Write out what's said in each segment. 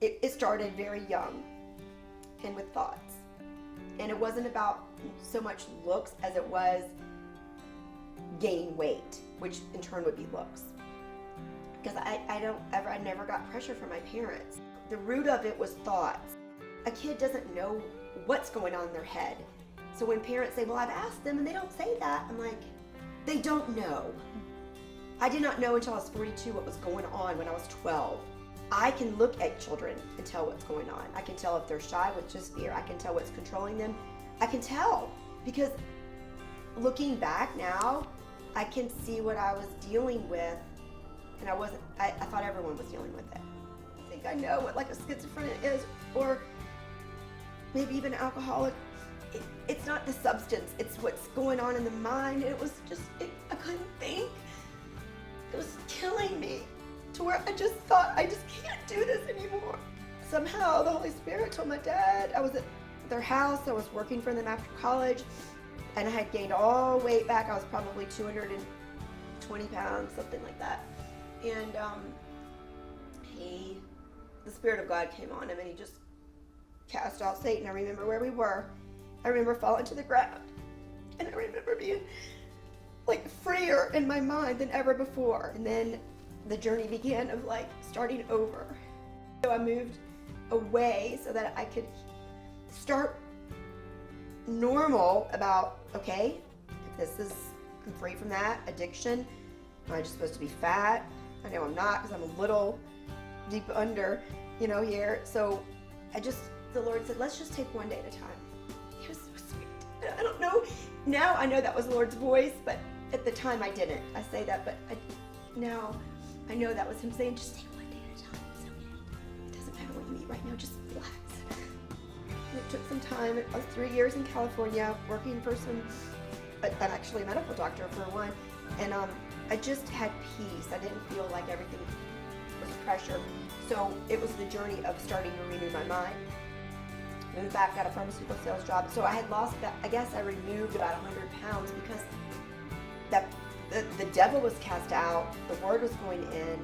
it started very young and with thoughts. And it wasn't about so much looks as it was gaining weight, which in turn would be looks. Because I never got pressure from my parents. The root of it was thoughts. A kid doesn't know what's going on in their head. So when parents say, well, I've asked them and they don't say that, I'm like, they don't know. I did not know until I was 42 what was going on when I was 12. I can look at children and tell what's going on. I can tell if they're shy, which is fear. I can tell what's controlling them. I can tell because looking back now, I can see what I was dealing with, and I thought everyone was dealing with it. I think I know what like a schizophrenic is, or maybe even an alcoholic. It's not the substance, it's what's going on in the mind. And it was just, I couldn't think. It was killing me to where I just thought, I just can't do this anymore. Somehow the Holy Spirit told my dad, I was at their house, I was working for them after college, and I had gained all weight back. I was probably 220 pounds, something like that. And the Spirit of God came on him and he just cast out Satan. I remember where we were. I remember falling to the ground. And I remember being like freer in my mind than ever before. And then the journey began of like starting over. So I moved away so that I could start normal about, okay, I'm free from that addiction. Am I just supposed to be fat? I know I'm not because I'm a little deep under, here. So the Lord said, let's just take one day at a time. It was so sweet. I don't know. Now I know that was the Lord's voice, but at the time I didn't. I say that, but now I know that was him saying, just take one day at a time. It's okay. It doesn't matter what you eat right now, just relax. And it took some time. I was 3 years in California working for I'm actually a medical doctor for one. And I just had peace. I didn't feel like everything was pressure. So it was the journey of starting to renew my mind. Moved back, got a pharmaceutical sales job. So I had lost that, I guess I removed about 100 pounds because the devil was cast out, the word was going in,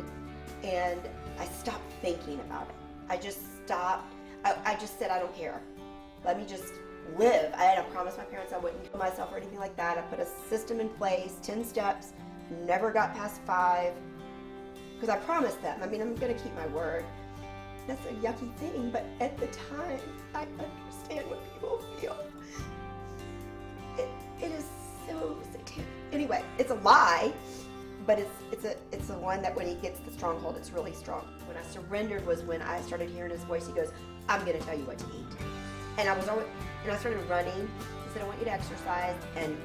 and I stopped thinking about it. I just stopped. I just said, I don't care. Let me just live. I had promised my parents I wouldn't kill myself or anything like that. I put a system in place, 10 steps, never got past 5, because I promised them. I mean, I'm going to keep my word. That's a yucky thing, but at the time, I understand what people feel. It is so satanic. Anyway, it's a lie, but it's a one that when he gets the stronghold, it's really strong. When I surrendered was when I started hearing his voice. He goes, I'm going to tell you what to eat. And I started running. He said, I want you to exercise, and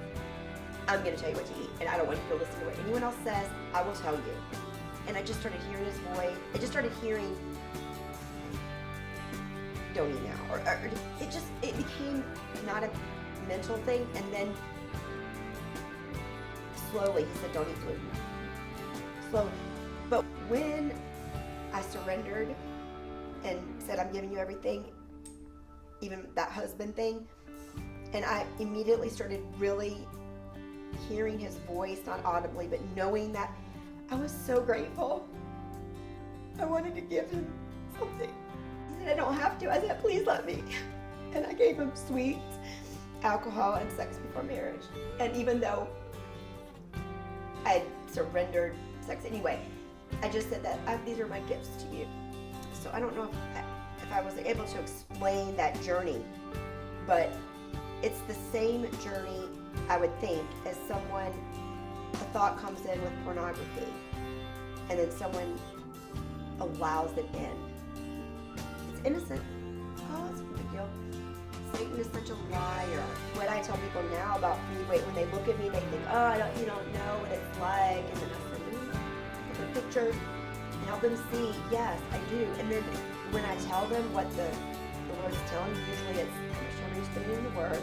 I'm going to tell you what to eat. And I don't want you to listen to what anyone else says. I will tell you. And I just started hearing his voice. I just started hearing, don't eat now. Or it became not a mental thing. And then slowly he said, don't eat gluten. Slowly. But when I surrendered and said, I'm giving you everything, even that husband thing, and I immediately started really hearing his voice, not audibly, but knowing that, I was so grateful. I wanted to give him something. He said, I don't have to. I said, please let me. And I gave him sweets, alcohol, and sex before marriage. And even though I had surrendered sex anyway, I just said that these are my gifts to you. So I don't know if I was able to explain that journey, but it's the same journey, I would think, as someone, a thought comes in with pornography, and then someone allows it in. It's innocent. Oh, it's no big deal. Satan is such a liar. What I tell people now about food weight, when they look at me, they think, oh, you don't know what it's like. And then I say, look at the pictures and help them see, yes, I do. And then when I tell them what the Lord's telling me, usually it's how much time you're spending in the Word.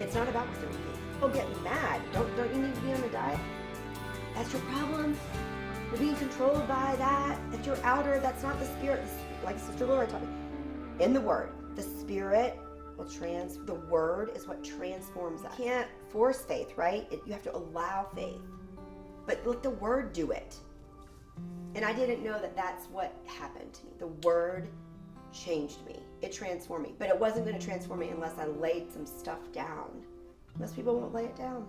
It's not about what they're eating. People get mad. Don't you need to be on a diet? That's your problem. You're being controlled by that. That's your outer. That's not the Spirit. Like Sister Laura taught me. In the Word, the Spirit will the Word is what transforms us. You can't force faith, right? You have to allow faith. But let the Word do it. And I didn't know that that's what happened to me. The word changed me. It transformed me. But it wasn't going to transform me unless I laid some stuff down. Most people won't lay it down.